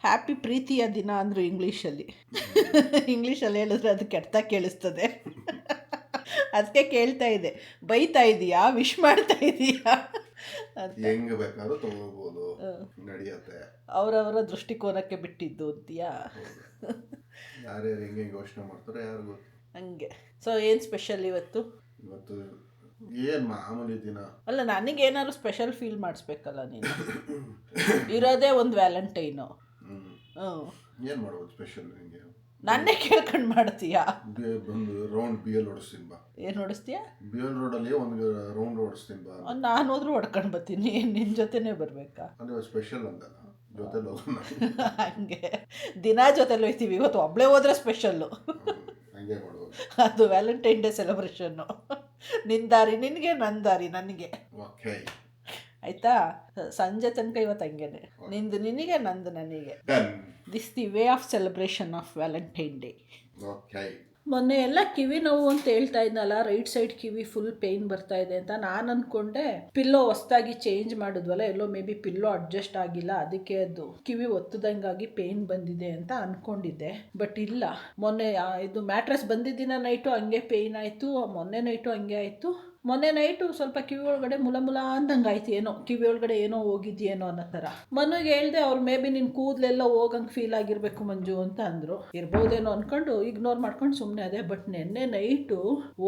ಹ್ಯಾಪಿ ಪ್ರೀತಿಯ ದಿನ ಅಂದರು ಇಂಗ್ಲೀಷಲ್ಲಿ. ಇಂಗ್ಲೀಷಲ್ಲಿ ಹೇಳಿದ್ರೆ ಅದು ಕೆಟ್ಟ ಕೇಳಿಸ್ತದೆ. ಅದಕ್ಕೆ ಕೇಳ್ತಾ ಇದೆ, ಬೈತಾ ಇದೀಯಾ ವಿಶ್ ಮಾಡ್ತಾ ಇದೀಯಾ ಅಂತ. ಹೆಂಗೆ ಬೇಕಾದ್ರೂ ತಗೋಬೋದು, ನಡೆಯುತ್ತೆ. ಅವರವರ ದೃಷ್ಟಿಕೋನಕ್ಕೆ ಬಿಟ್ಟಿದ್ದು ಅಂತೀಯಾ? ಯಾರ್ಯಾರು ಹೆಂಗೆ ಯೋಚನೆ ಮಾಡ್ತಾರೆ ಯಾರು ಗೊತ್ತು. ಹಂಗೆ. ಸೊ ಏನು ಸ್ಪೆಷಲ್ ಇವತ್ತು? ಇವತ್ತು ಏನು ಮಾಮೂಲಿ ದಿನ ಅಲ್ಲ, ನನಗೇನಾದ್ರು ಸ್ಪೆಷಲ್ ಫೀಲ್ ಮಾಡಿಸ್ಬೇಕಲ್ಲ ನೀನು. ಇರೋದೇ ಒಂದು ವ್ಯಾಲೆಂಟೈನು. ಏನು ಮಾಡ್ಬೋದು ಸ್ಪೆಷಲ್? ನಿಮಗೆ ನನ್ನೇ ಕೇಳ್ಕೊಂಡು ಮಾಡ್ತೀಯಾ? ಒಂದು ರೌಂಡ್ ಬಿ ಎಲ್ ಓಡಿಸ್ತೀನಿ ಬಾ. ಏನು ಓಡಿಸ್ತೀಯಾ? ಬಿ ಎಲ್ ರೋಡಲ್ಲಿ ಒಂದು ರೌಂಡ್ ಓಡಿಸ್ತೀನಿ ಬಾ. ನಾನು ಹೋದ್ರೂ ಹೊಡ್ಕೊಂಡು ಬರ್ತೀನಿ, ನಿನ್ನ ಜೊತೆನೇ ಬರಬೇಕಾ? ಅಂದರೆ ಸ್ಪೆಷಲ್ ಅಂತಲ್ಲ, ಜೊತೆಲಿ ಹೋಗೋಣ. ಹಂಗೆ ದಿನ ಜೊತೆಲಿ ಹೋಗ್ತೀವಿ, ಇವತ್ತು ಒಬ್ಬಳೇ ಹೋದ್ರೆ ಸ್ಪೆಷಲ್ಲು. ಹಂಗೆ ಮಾಡ್ಬೋದು. ಅದು ವ್ಯಾಲೆಂಟೈನ್ ಡೇ ಸೆಲೆಬ್ರೇಷನ್ನು. ನಿನ್ನ ದಾರಿ ನಿನಗೆ, ನನ್ನ ದಾರಿ ನನಗೆ. ಓಕೆ ಆಯಿತಾ? ಸಂಜೆ ತನಕ ಇವತ್ತು ಹಂಗೇನೆ, ನಿಂದು ನಿನಗೆ, ನಂದು ನನಗೆ. This the way of celebration of Valentine day. Okay. ಮೊನ್ನೆ ಎಲ್ಲ ಕಿವಿ ನೋವು ಅಂತ ಹೇಳ್ತಾ ಇದ್ನಲ್ಲ, ರೈಟ್ ಸೈಡ್ ಕಿವಿ ಫುಲ್ ಪೇಯ್ನ್ ಬರ್ತಾ ಇದೆ ಅಂತ. ನಾನು ಅಂದ್ಕೊಂಡೆ ಪಿಲ್ಲೋ ಹೊಸ್ದಾಗಿ ಚೇಂಜ್ ಮಾಡಿದ್ವಲ್ಲ, ಎಲ್ಲೋ ಮೇ ಬಿ ಪಿಲ್ಲೋ ಅಡ್ಜಸ್ಟ್ ಆಗಿಲ್ಲ, ಅದಕ್ಕೆ ಅದು ಕಿವಿ ಒತ್ತದಂಗಾಗಿ ಪೇಯ್ನ್ ಬಂದಿದೆ ಅಂತ ಅಂದ್ಕೊಂಡಿದ್ದೆ. ಬಟ್ ಇಲ್ಲ, ಮೊನ್ನೆ ಇದು ಮ್ಯಾಟ್ರೆಸ್ ಬಂದಿದ್ದಿನ ನೈಟು ಹಂಗೆ ಪೇಯ್ನ್ ಆಯಿತು, ಮೊನ್ನೆ ನೈಟು ಹಂಗೆ ಆಯಿತು. ಮೊನ್ನೆ ನೈಟು ಸ್ವಲ್ಪ ಕಿವಿ ಒಳಗಡೆ ಮುಲ ಅಂದಂಗೆ ಆಯ್ತು, ಏನೋ ಕಿವಿ ಒಳಗಡೆ ಏನೋ ಹೋಗಿದ್ಯೇನೋ ಅನ್ನೋ ಥರ. ಮನುಗೆ ಹೇಳ್ದೆ, ಅವ್ರು ಮೇ ಬಿ ನಿನ್ನ ಕೂದಲೆಲ್ಲ ಹೋಗಂಗೆ ಫೀಲ್ ಆಗಿರಬೇಕು ಮಂಜು ಅಂತ ಅಂದರು. ಇರ್ಬೋದೇನೋ ಅಂದ್ಕೊಂಡು ಇಗ್ನೋರ್ ಮಾಡ್ಕೊಂಡು ಸುಮ್ಮನೆ ಅದೇ. ಬಟ್ ನೆನ್ನೆ ನೈಟು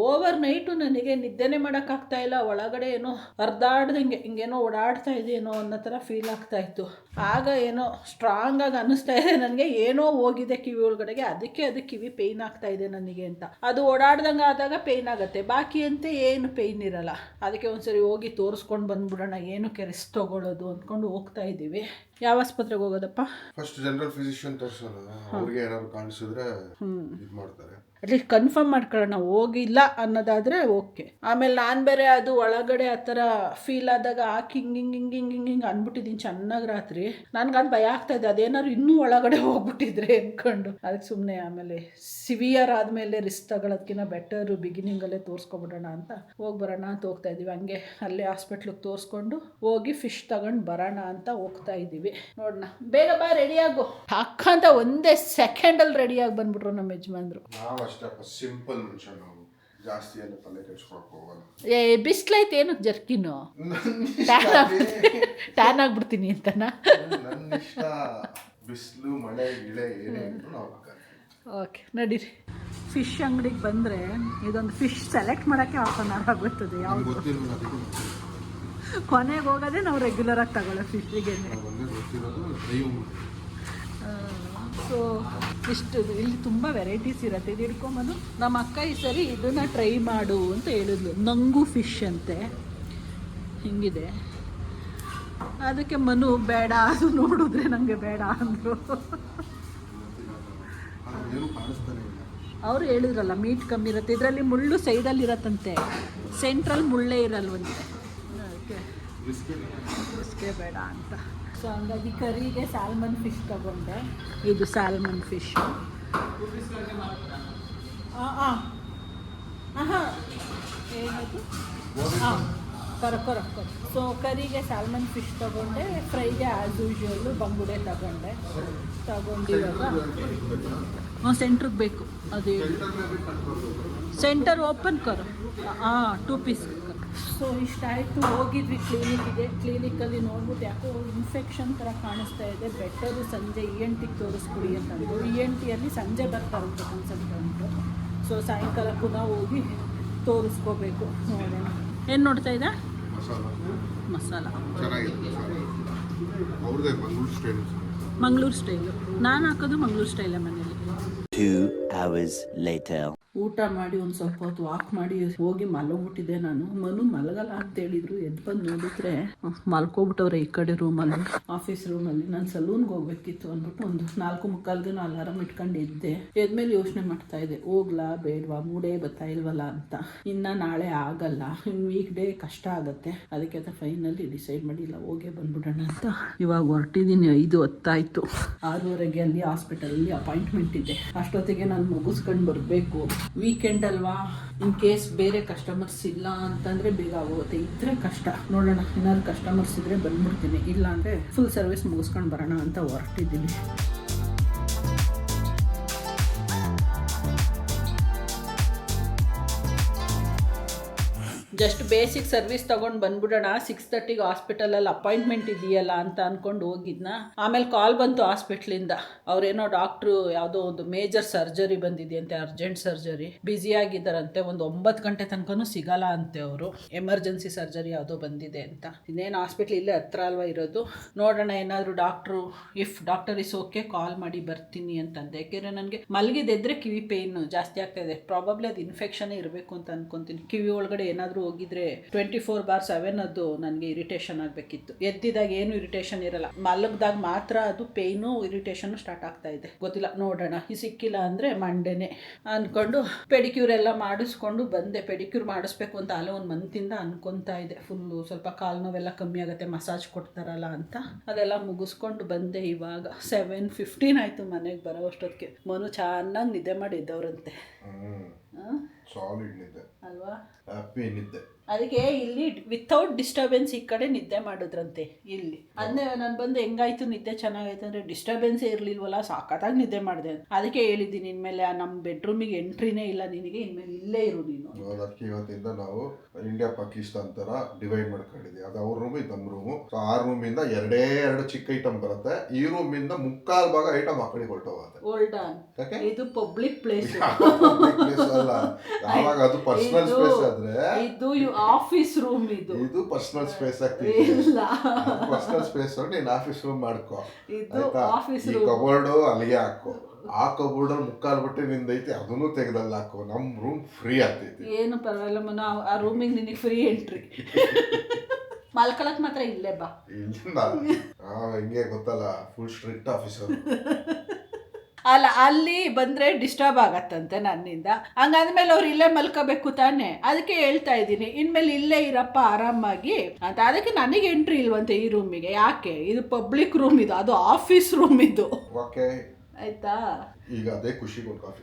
ಓವರ್ ನೈಟು ನನಗೆ ನಿದ್ದೆನೇ ಮಾಡೋಕ್ಕಾಗ್ತಾ ಇಲ್ಲ. ಒಳಗಡೆ ಏನೋ ಹರಿದಾಡ್ದಂಗೆ ಹಿಂಗೇನೋ ಓಡಾಡ್ತಾ ಇದೆಯೇನೋ ಅನ್ನೋ ಥರ ಫೀಲ್ ಆಗ್ತಾ ಇತ್ತು. ಆಗ ಏನೋ ಸ್ಟ್ರಾಂಗಾಗಿ ಅನ್ನಿಸ್ತಾ ಇದೆ ನನಗೆ, ಏನೋ ಹೋಗಿದೆ ಕಿವಿ ಒಳಗಡೆಗೆ, ಅದಕ್ಕೆ ಕಿವಿ ಪೇಯ್ನ್ ಆಗ್ತಾ ಇದೆ ನನಗೆ ಅಂತ. ಅದು ಓಡಾಡ್ದಂಗೆ ಆದಾಗ ಪೇಯ್ನ್ ಆಗುತ್ತೆ, ಬಾಕಿ ಅಂತ ಏನು ಪೇಯ್ನ್ ಇರಲ್ಲ. ಅದಕ್ಕೆ ಒಂದ್ಸರಿ ಹೋಗಿ ತೋರಿಸ್ಕೊಂಡು ಬಂದ್ಬಿಡೋಣ, ಏನಕ್ಕೆ ರೆಸ್ಟ್ ತೊಗೊಳ್ಳೋದು ಅಂದ್ಕೊಂಡು ಹೋಗ್ತಾ ಇದ್ದೀವಿ. ಯಾವ ಆಸ್ಪತ್ರೆಗೆ ಹೋಗೋದಪ್ಪ? ಫಸ್ಟ್ ಜನರಲ್ ಫಿಸಿಷಿಯನ್ ತೋರಿಸೋಣ, ಅವ್ರಿಗೆ ಏನಾದ್ರು ಕಾಣಿಸಿದ್ರೆ ಇದು ಮಾಡ್ತಾರೆ. ಅಟ್ಲೀಸ್ಟ್ ಕನ್ಫರ್ಮ್ ಮಾಡ್ಕೊಳ್ಳೋಣ, ಹೋಗಿಲ್ಲ ಅನ್ನೋದಾದರೆ ಓಕೆ. ಆಮೇಲೆ ನಾನು ಬೇರೆ ಅದು ಒಳಗಡೆ ಆ ಥರ ಫೀಲ್ ಆದಾಗ ಹಾಕಿ ಹಿಂಗೆ ಅಂದ್ಬಿಟ್ಟಿದ್ದೀನಿ ಚೆನ್ನಾಗಿ ರಾತ್ರಿ. ನನಗದು ಭಯ ಆಗ್ತಾಯಿದೆ, ಅದೇನಾದ್ರು ಇನ್ನೂ ಒಳಗಡೆ ಹೋಗ್ಬಿಟ್ಟಿದ್ರೆ ಅಂದ್ಕೊಂಡು. ಅದಕ್ಕೆ ಸುಮ್ಮನೆ ಆಮೇಲೆ ಸಿವಿಯರ್ ಆದಮೇಲೆ ರಿಸ್ಕ್ ತಗೊಳ್ಳೋದಕ್ಕಿಂತ ಬೆಟರು ಬಿಗಿನಿಂಗಲ್ಲೇ ತೋರಿಸ್ಕೊಬಿಡೋಣ ಅಂತ ಹೋಗ್ಬರೋಣ ಅಂತ ಹೋಗ್ತಾ ಇದ್ದೀವಿ. ಹಂಗೆ ಅಲ್ಲೇ ಹಾಸ್ಪಿಟ್ಲಿಗೆ ತೋರಿಸ್ಕೊಂಡು ಹೋಗಿ ಫಿಶ್ ತಗೊಂಡು ಬರೋಣ ಅಂತ ಹೋಗ್ತಾ ಇದ್ದೀವಿ. ನೋಡೋಣ, ಬೇಗ ಬಾ, ರೆಡಿಯಾಗು ಹಾಕಂತ ಒಂದೇ ಸೆಕೆಂಡಲ್ಲಿ ರೆಡಿಯಾಗಿ ಬಂದ್ಬಿಟ್ರು ನಮ್ಮ ಯಜಮಾನ್ರು. ಸಿಂಪಲ್ ಮನುಷ್ಯ ನಾವು, ಜಾಸ್ತಿ ಎಲ್ಲ ತಲೆ ಕೆಡ್ಸ್ಕೊಳಕ್ ಹೋಗಲ್ಲ. ಬಿಸ್ಲೈತೆ ಏನಕ್ಕೆ ಜರ್ಕಿನು ಟ್ಯಾನ್ ಆಗ್ಬಿಡ್ತೀನಿ ಅಂತನಾ? ನನ್ನ ಇಷ್ಟ ಬಿಸಿಲು ಮಳೆ ಗಿಳೆ ಏನೇ ನಾವು. ಓಕೆ, ನಡೀರಿ. ಫಿಶ್ ಅಂಗಡಿಗೆ ಬಂದರೆ ಇದೊಂದು ಫಿಶ್ ಸೆಲೆಕ್ಟ್ ಮಾಡೋಕ್ಕೆ ಹಾಫ್ ಆನ್ ಅವರ್ ಆಗುತ್ತದೆ. ಯಾವುದು ಕೊನೆಗೆ ಹೋಗೋದೇ ನಾವು ರೆಗ್ಯುಲರಾಗಿ ತಗೊಳ್ಳೋ ಫಿಶ್ಶಿಗೆ. ಸೊ ಇಷ್ಟು ಇಲ್ಲಿ ತುಂಬ ವೆರೈಟೀಸ್ ಇರುತ್ತೆ. ಇದು ಹಿಡ್ಕೊಂಬಂದು ನಮ್ಮ ಅಕ್ಕ ಈ ಸರಿ ಇದನ್ನು ಟ್ರೈ ಮಾಡು ಅಂತ ಹೇಳಿದ್ಲು. ನಂಗು ಫಿಶ್ ಅಂತೆ ಹಿಂಗಿದೆ. ಅದಕ್ಕೆ ಮನು ಬೇಡ, ಅದು ನೋಡಿದ್ರೆ ನನಗೆ ಬೇಡ ಅಂದರು. ಅವರು ಹೇಳಿದ್ರಲ್ಲ ಮೀಟ್ ಕಮ್ಮಿ ಇರುತ್ತೆ, ಇದರಲ್ಲಿ ಮುಳ್ಳು ಸೈಡಲ್ಲಿ ಇರತ್ತಂತೆ, ಸೆಂಟ್ರಲ್ ಮುಳ್ಳೇ ಇರಲ್ವಂತೆ, ಅದಕ್ಕೆ ರಿಸ್ಕೇ ಬೇಡ ಅಂತ. ಸೊ ಹಂಗಾಗಿ ಕರಿಗೆ ಸ್ಯಾಲ್ಮನ್ ಫಿಶ್ ತಗೊಂಡೆ. ಇದು ಸ್ಯಾಲ್ಮನ್ ಫಿಶ್. ಏನದು? ಕರ. ಸೊ ಕರಿಗೆ ಸ್ಯಾಲ್ಮನ್ ಫಿಶ್ ತಗೊಂಡೆ, ಫ್ರೈಗೆ ಆ್ಯಸ್ ಯೂಶ್ವಲ್ಲು ಬಂಗುಡೆ ತಗೊಂಡಿವಾಗ ಸೆಂಟ್ರಿಗೆ ಬೇಕು. ಅದು ಸೆಂಟರ್ ಓಪನ್ ಕರು 2 ಪೀಸ್. ಸೊ ಇಷ್ಟಾಯಿತು. ಹೋಗಿದ್ವಿ ಕ್ಲಿನಿಕಲ್ಲಿ ನೋಡ್ಬಿಟ್ಟು ಯಾಕೋ ಇನ್ಫೆಕ್ಷನ್ ಥರ ಕಾಣಿಸ್ತಾ ಇದೆ, ಬೆಟರು ಸಂಜೆ ENT ತೋರಿಸ್ಬಿಡಿ ಅಂತಂದು. ENTಯಲ್ಲಿ ಸಂಜೆ ಬರ್ತಾರಂತೆ ಕನ್ಸಲ್ಟೆಂಟು. ಸೊ ಸಾಯಂಕಾಲ ಪುನಃ ಹೋಗಿ ತೋರಿಸ್ಕೋಬೇಕು. ನೋಡೋಣ. ಏನು ನೋಡ್ತಾ ಇದ್ದ? ಮಸಾಲ ಮಂಗಳೂರು ಸ್ಟೈಲು. ನಾನು ಹಾಕೋದು ಮಂಗಳೂರು ಸ್ಟೈಲೇ ಮನೇಲಿ. 2 hours later. ಊಟ ಮಾಡಿ ಒಂದು ಸ್ವಲ್ಪ ಹೊತ್ತು ವಾಕ್ ಮಾಡಿ ಹೋಗಿ ಮಲಗ್ಬಿಟ್ಟಿದ್ದೆ ನಾನು. ಮನು ಮಲಗಲ್ಲ ಅಂತ ಹೇಳಿದ್ರು. ಎದ್ದು ಬಂದು ನೋಡಿದ್ರೆ ಮಲ್ಕೊಬಿಟ್ಟವ್ರೆ ಈ ಕಡೆ ರೂಮಲ್ಲಿ, ಆಫೀಸ್ ರೂಮಲ್ಲಿ. ನಾನು ಸಲೂನ್ಗೆ ಹೋಗ್ಬೇಕಿತ್ತು ಅಂದ್ಬಿಟ್ಟು ಒಂದು 4:45 ಅಲಾರಾಮ್ ಇಟ್ಕೊಂಡು ಎದ್ಮೇಲೆ ಯೋಚನೆ ಮಾಡ್ತಾ ಇದ್ದೆ, ಹೋಗ್ಲಾ ಬೇಡವಾ, ಮೂಡೇ ಬರ್ತಾ ಇಲ್ವಲ್ಲ ಅಂತ. ಇನ್ನು ನಾಳೆ ಆಗಲ್ಲ, ವೀಕ್ ಡೇ ಕಷ್ಟ ಆಗುತ್ತೆ. ಅದಕ್ಕೆ ಫೈನಲಿ ಡಿಸೈಡ್ ಮಾಡಿಲ್ಲ, ಹೋಗೇ ಬಂದ್ಬಿಡೋಣ ಅಂತ ಇವಾಗ ಹೊರಟಿದ್ದೀನಿ. 5:10 6:30 ಅಲ್ಲಿ ಹಾಸ್ಪಿಟಲಲ್ಲಿ ಅಪಾಯಿಂಟ್ಮೆಂಟ್ ಇದೆ. ಅಷ್ಟೊತ್ತಿಗೆ ನಾನು ಮುಗಿಸ್ಕೊಂಡು ಬರಬೇಕು. ವೀಕೆಂಡ್ ಅಲ್ವಾ, ಇನ್ ಕೇಸ್ ಬೇರೆ ಕಸ್ಟಮರ್ಸ್ ಇಲ್ಲ ಅಂತಂದರೆ ಬೇಗ ಆಗೋಗುತ್ತೆ. ಇದ್ರೆ ಕಷ್ಟ. ನೋಡೋಣ, ಏನಾದ್ರು ಕಸ್ಟಮರ್ಸ್ ಇದ್ರೆ ಬಂದ್ಬಿಡ್ತೀನಿ, ಇಲ್ಲ ಅಂದರೆ ಫುಲ್ ಸರ್ವಿಸ್ ಮುಗಿಸ್ಕೊಂಡು ಬರೋಣ ಅಂತ ಹೊರಟಿದ್ದೀನಿ. ಜಸ್ಟ್ ಬೇಸಿಕ್ ಸರ್ವಿಸ್ ತೊಗೊಂಡು ಬಂದ್ಬಿಡೋಣ. 6:30 ಹಾಸ್ಪಿಟಲಲ್ಲಿ ಅಪಾಯಿಂಟ್ಮೆಂಟ್ ಇದೆಯಲ್ಲ ಅಂತ ಅಂದ್ಕೊಂಡು ಹೋಗಿದ್ನ. ಆಮೇಲೆ ಕಾಲ್ ಬಂತು ಹಾಸ್ಪಿಟ್ಲಿಂದ. ಅವರೇನೋ ಡಾಕ್ಟ್ರು ಯಾವುದೋ ಒಂದು ಮೇಜರ್ ಸರ್ಜರಿ ಬಂದಿದೆಯಂತೆ, ಅರ್ಜೆಂಟ್ ಸರ್ಜರಿ, ಬ್ಯುಸಿಯಾಗಿದ್ದಾರಂತೆ. ಒಂದು 9 ಗಂಟೆ ತನಕನೂ ಸಿಗಲ್ಲ ಅಂತೆ. ಅವರು ಎಮರ್ಜೆನ್ಸಿ ಸರ್ಜರಿ ಯಾವುದೋ ಬಂದಿದೆ ಅಂತ. ಇನ್ನೇನು ಹಾಸ್ಪಿಟ್ಲ್ ಇಲ್ಲೇ ಹತ್ರ ಅಲ್ವಾ ಇರೋದು. ನೋಡೋಣ, ಏನಾದರೂ ಡಾಕ್ಟರ್ ಇಸ್ ಓಕೆ ಕಾಲ್ ಮಾಡಿ ಬರ್ತೀನಿ ಅಂತಂದೆ. ಯಾಕೆಂದರೆ ನನಗೆ ಮಲಗಿದೆದ್ರೆ ಕಿವಿ ಪೇಯ್ನ್ ಜಾಸ್ತಿ ಆಗ್ತಾಯಿದೆ. ಪ್ರಾಬಬ್ಲಿ ಅದು ಇನ್ಫೆಕ್ಷನ್ ಇರಬೇಕು ಅಂತ ಅನ್ಕೊತೀನಿ. ಕಿವಿ ಒಳಗಡೆ ಏನಾದರೂ ಹೋಗಿದ್ರೆ 24/7 ಅದು ನನಗೆ ಇರಿಟೇಷನ್ ಆಗಬೇಕಿತ್ತು. ಎದ್ದಿದಾಗ ಏನು ಇರಿಟೇಷನ್ ಇರಲ್ಲ, ಮಲಗಿದಾಗ ಮಾತ್ರ ಅದು ಪೇಯ್ನು ಇರಿಟೇಷನ್ನು ಸ್ಟಾರ್ಟ್ ಆಗ್ತಾ ಇದೆ. ಗೊತ್ತಿಲ್ಲ, ನೋಡೋಣ. ಸಿಕ್ಕಿಲ್ಲ ಅಂದರೆ ಮಂಡೇನೆ ಅಂದ್ಕೊಂಡು ಪೆಡಿಕ್ಯೂರ್ ಎಲ್ಲ ಮಾಡಿಸ್ಕೊಂಡು ಬಂದೆ. ಪೆಡಿಕ್ಯೂರ್ ಮಾಡಿಸ್ಬೇಕು ಅಂತ ಅಲ್ಲೇ ಒಂದು ಮಂತಿಂದ ಅನ್ಕೊತಾ ಇದೆ. ಫುಲ್ಲು ಸ್ವಲ್ಪ ಕಾಲು ನೋವೆಲ್ಲ ಕಮ್ಮಿ ಆಗುತ್ತೆ, ಮಸಾಜ್ ಕೊಡ್ತಾರಲ್ಲ ಅಂತ. ಅದೆಲ್ಲ ಮುಗಿಸ್ಕೊಂಡು ಬಂದೆ. ಇವಾಗ 7:15 ಆಯಿತು ಮನೆಗೆ ಬರೋ ಅಷ್ಟೊತ್ತಿಗೆ. ಮನು ಚೆನ್ನಾಗಿ ನಿದ್ದೆ ಮಾಡಿ ಇದ್ದವ್ರಂತೆ. ಸಾಲಿಡ್ ನಿದ್ದೆ ಅಲ್ವಾ, ಹ್ಯಾಪಿ ನಿದ್ದೆ. ಅದಕ್ಕೆ ಇಲ್ಲಿ ವಿತೌಟ್ ಡಿಸ್ಟರ್ಬೆನ್ಸ್ ಈ ಕಡೆ ನಿದ್ದೆ ಮಾಡಿದ್ರಂತೆ ಇಲ್ಲಿ. ಅದನ್ನೇ ನಾನು ಬಂದು ಹೆಂಗಾಯ್ತು ನಿದ್ದೆ ಚೆನ್ನಾಗಾಯ್ತು ಅಂದರೆ ಡಿಸ್ಟರ್ಬೆನ್ಸೇ ಇರಲಿಲ್ವಲ್ಲ, ಸಾಕತ್ತಾಗಿ ನಿದ್ದೆ ಮಾಡಿದೆ. ಅದಕ್ಕೆ ಹೇಳಿದ್ದೀನಿ, ಇನ್ಮೇಲೆ ನಮ್ಮ ಬೆಡ್ರೂಮಿಗೆ ಎಂಟ್ರಿನೇ ಇಲ್ಲ ನಿನಗೆ, ಇನ್ಮೇಲೆ ಇಲ್ಲೇ ಇರು ನೀನು. ಅದಕ್ಕೆ ಇವತ್ತಿಂದ ನಾವು ಇಂಡಿಯಾ ಪಾಕಿಸ್ತಾನ್ ಥರ ಡಿವೈಡ್ ಮಾಡ್ಕೊಂಡಿದ್ದೀವಿ. ಅದು ಅವ್ರ ರೂಮು, ಇದು ನಮ್ಮ ರೂಮು. ಸೊ ಆ ರೂಮಿಂದ 2 ಚಿಕ್ಕ ಐಟಮ್ ಬರುತ್ತೆ. ಈ ರೂಮಿಂದ 3/4 ಭಾಗ ಐಟಮ್ ಆ ಕಡೆ ಹೊರಟೋಗುತ್ತೆ. ಇದು ಪಬ್ಲಿಕ್ ಪ್ಲೇಸ್ ಅಲ್ಲ. ಯಾವಾಗ ಅದು ಪರ್ಸನಲ್ ಸ್ಪೇಸ್ ಆದ್ರೆ ಇದು ಆಫೀಸ್ ರೂಮ್, ಇದು ಪರ್ಸನಲ್ ಸ್ಪೇಸ್ ಆಗ್ತದೆ. ಇಲ್ಲ, ಪರ್ಸನಲ್ ಸ್ಪೇಸ್ ನೀನು ಆಫೀಸ್ ರೂಮ್ ಮಾಡ್ಕೋ. ಇದು ಆಫೀಸ್ ರೂಮ್. ಕಬೋರ್ಡ್ ಅಲ್ಲಿಗೆ ಹಾಕೋ. ಆ ಕಬೋರ್ಡ್ 3/4 ಬಟ್ಟೆ ನಿಂದೈತಿ, ಅದನ್ನು ತೆಗೆದಲ್ಲಿ ಹಾಕೋ. ನಮ್ಮ ರೂಮ್ ಫ್ರೀ ಆಗ್ತೈತಿ. ಏನು ಪರವಾಗಿಲ್ಲ ಮನ, ಆ ರೂಮಿಗೆ ನಿನಗೆ ಫ್ರೀ ಎಂಟ್ರಿ. ಮಲ್ಕೊಳಕ್ ಮಾತ್ರ ಇಲ್ಲೇ ಬಾ. ಇಲ್ಲ, ಹಿಂಗೆ ಗೊತ್ತಲ್ಲ, ಫುಲ್ ಸ್ಟ್ರಿಕ್ಟ್ ಆಫೀಸರ್. ಅಲ್ಲ, ಅಲ್ಲಿ ಬಂದರೆ ಡಿಸ್ಟರ್ಬ್ ಆಗತ್ತಂತೆ ನನ್ನಿಂದ. ಹಂಗಂದ್ಮೇಲೆ ಅವ್ರು ಇಲ್ಲೇ ಮಲ್ಕೋಬೇಕು ತಾನೆ. ಅದಕ್ಕೆ ಹೇಳ್ತಾ ಇದ್ದೀನಿ, ಇನ್ಮೇಲೆ ಇಲ್ಲೇ ಇರಪ್ಪ ಆರಾಮಾಗಿ ಅಂತ. ಅದಕ್ಕೆ ನನಗೆ ಎಂಟ್ರಿ ಇಲ್ವಂತೆ ಈ ರೂಮಿಗೆ. ಯಾಕೆ? ಇದು ಪಬ್ಲಿಕ್ ರೂಮ್, ಇದು ಅದು ಆಫೀಸ್ ರೂಮ್ ಇದು. ಓಕೆ ಆಯ್ತಾ? ಈಗ ಅದೇ ಖುಷಿಗೆ ಒಂದು ಕಾಫಿ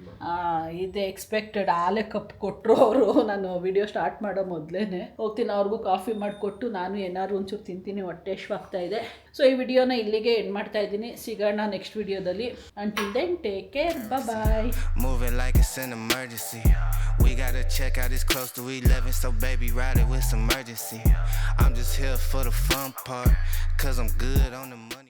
ಇದೆ ಎಕ್ಸ್ಪೆಕ್ಟೆಡ್. ಆಲೆ ಕಪ್ ಕೊಟ್ಟರು ಅವರು. ನಾನು ವಿಡಿಯೋ ಸ್ಟಾರ್ಟ್ ಮಾಡೋ ಮೊದಲೇ ಹೋಗ್ತೀನಿ, ಅವ್ರಿಗೂ ಕಾಫಿ ಮಾಡಿಕೊಟ್ಟು ನಾನು ಏನಾದ್ರು ಒಂಚೂರು ತಿಂತೀನಿ, ಹೊಟ್ಟೆ ಆಗ್ತಾ ಇದೆ. ಸೊ ಈ ವಿಡಿಯೋನ ಇಲ್ಲಿಗೆ ಎಂಡ್ ಮಾಡ್ತಾ ಇದ್ದೀನಿ. ಸಿಗೋಣ ನೆಕ್ಸ್ಟ್ ವಿಡಿಯೋದಲ್ಲಿ. Until then take care, bye. Moving like it's an emergency. We gotta check out, it's close to 11, so baby ride it with some urgency. I'm just here for the fun part, cause I'm good on the money.